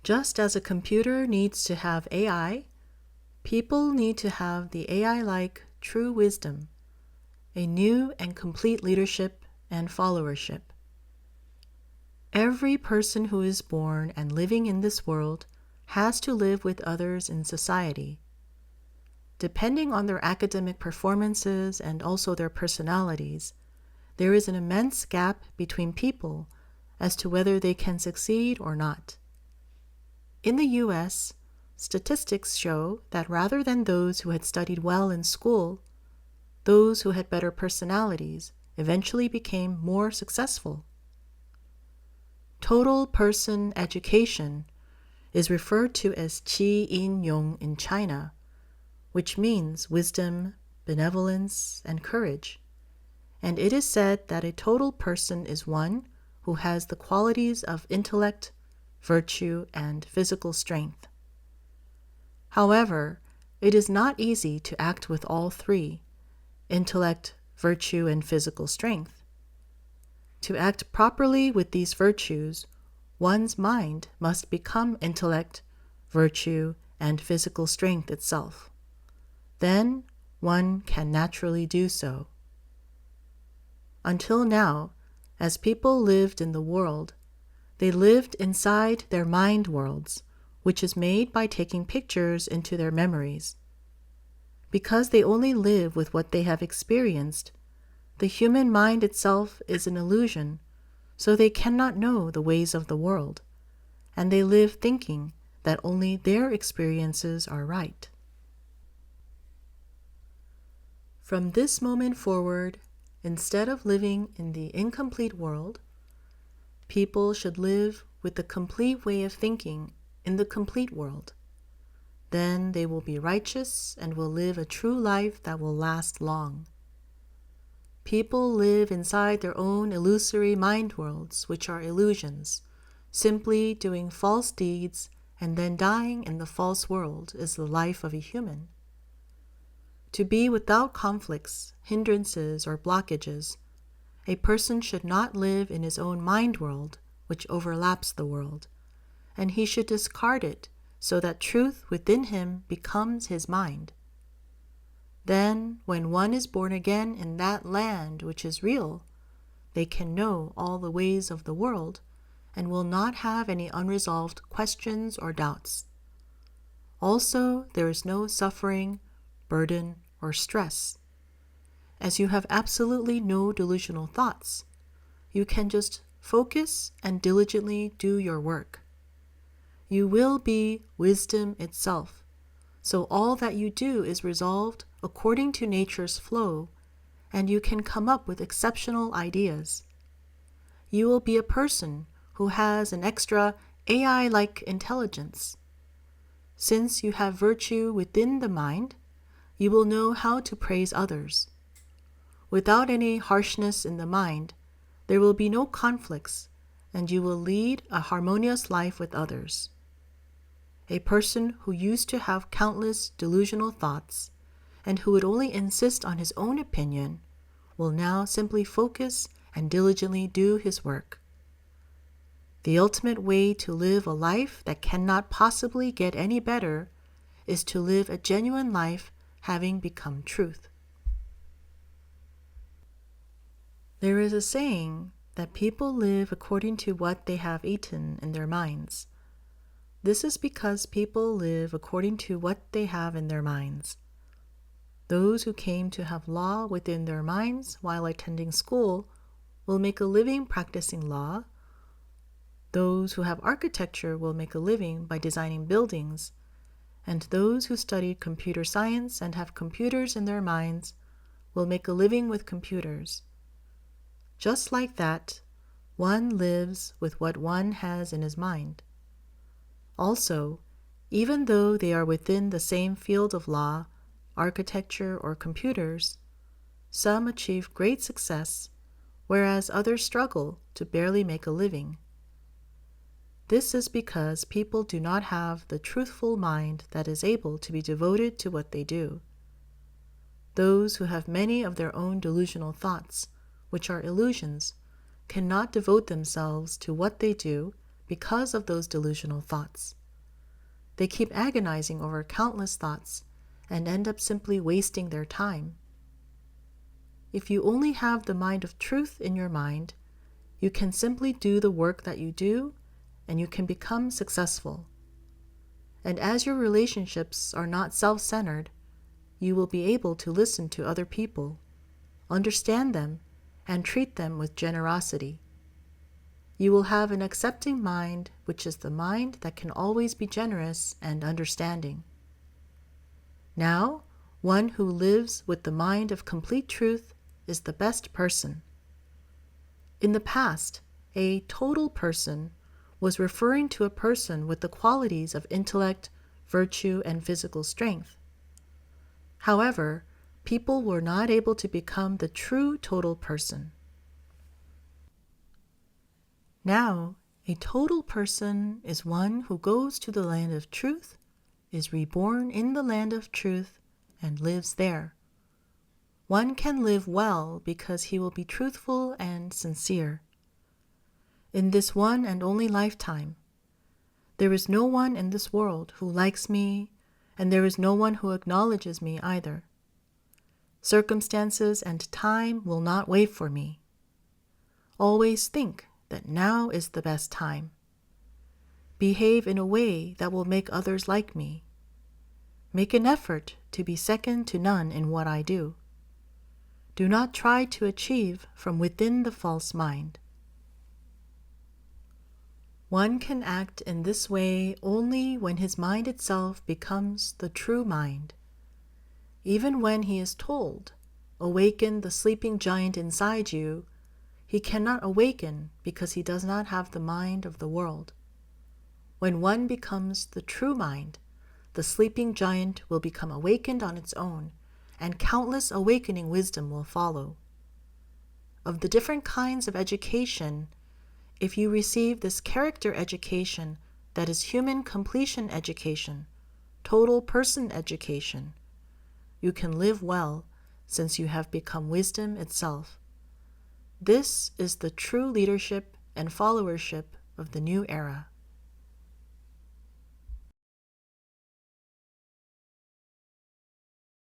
Just as a computer needs to have AI, people need to have the AI-like true wisdom, a new and complete leadership and followership. Every person who is born and living in this world has to live with others in society. Depending on their academic performances and also their personalities, there is an immense gap between people as to whether they can succeed or not. In the US, statistics show that rather than those who had studied well in school, those who had better personalities eventually became more successful. Total person education is referred to as Qi-in-yong in China, which means wisdom, benevolence, and courage. And it is said that a total person is one who has the qualities of intellect, virtue, and physical strength. However, it is not easy to act with all three, intellect, virtue, and physical strength. To act properly with these virtues, one's mind must become intellect, virtue, and physical strength itself. Then one can naturally do so. Until now, as people lived in the world, they lived inside their mind worlds, which is made by taking pictures into their memories. Because they only live with what they have experienced, the human mind itself is an illusion, so they cannot know the ways of the world, and they live thinking that only their experiences are right. From this moment forward, instead of living in the incomplete world, people should live with the complete way of thinking in the complete world. Then they will be righteous and will live a true life that will last long. People live inside their own illusory mind worlds, which are illusions. Simply doing false deeds and then dying in the false world is the life of a human. To be without conflicts, hindrances, or blockages, a person should not live in his own mind world, which overlaps the world, and he should discard it so that truth within him becomes his mind. Then, when one is born again in that land which is real, they can know all the ways of the world and will not have any unresolved questions or doubts. Also, there is no suffering, burden, or stress. As you have absolutely no delusional thoughts, you can just focus and diligently do your work. You will be wisdom itself, so all that you do is resolved according to nature's flow, and you can come up with exceptional ideas. You will be a person who has an extra AI-like intelligence. Since you have virtue within the mind, you will know how to praise others. Without any harshness in the mind, there will be no conflicts, and you will lead a harmonious life with others. A person who used to have countless delusional thoughts and who would only insist on his own opinion will now simply focus and diligently do his work. The ultimate way to live a life that cannot possibly get any better is to live a genuine life having become truth. There is a saying that people live according to what they have eaten in their minds. This is because people live according to what they have in their minds. Those who came to have law within their minds while attending school will make a living practicing law. Those who have architecture will make a living by designing buildings, and those who studied computer science and have computers in their minds will make a living with computers. Just like that, one lives with what one has in his mind. Also, even though they are within the same field of law, architecture, or computers, some achieve great success, whereas others struggle to barely make a living. This is because people do not have the truthful mind that is able to be devoted to what they do. Those who have many of their own delusional thoughts, which are illusions, cannot devote themselves to what they do because of those delusional thoughts. They keep agonizing over countless thoughts and end up simply wasting their time. If you only have the mind of truth in your mind, you can simply do the work that you do and you can become successful. And as your relationships are not self-centered, you will be able to listen to other people, understand them, and treat them with generosity. You will have an accepting mind, which is the mind that can always be generous and understanding. Now, one who lives with the mind of complete truth is the best person. In the past, a total person was referring to a person with the qualities of intellect, virtue, and physical strength. However, people were not able to become the true total person. Now, a total person is one who goes to the land of truth, is reborn in the land of truth, and lives there. One can live well because he will be truthful and sincere. In this one and only lifetime, there is no one in this world who likes me, and there is no one who acknowledges me either. Circumstances and time will not wait for me. Always think that now is the best time. Behave in a way that will make others like me. Make an effort to be second to none in what I do. Do not try to achieve from within the false mind. One can act in this way only when his mind itself becomes the true mind. Even when he is told, "Awaken the sleeping giant inside you," he cannot awaken because he does not have the mind of the world. When one becomes the true mind, the sleeping giant will become awakened on its own, and countless awakening wisdom will follow. Of the different kinds of education, if you receive this character education, that is human completion education, total person education, you can live well since you have become wisdom itself. This is the true leadership and followership of the new era.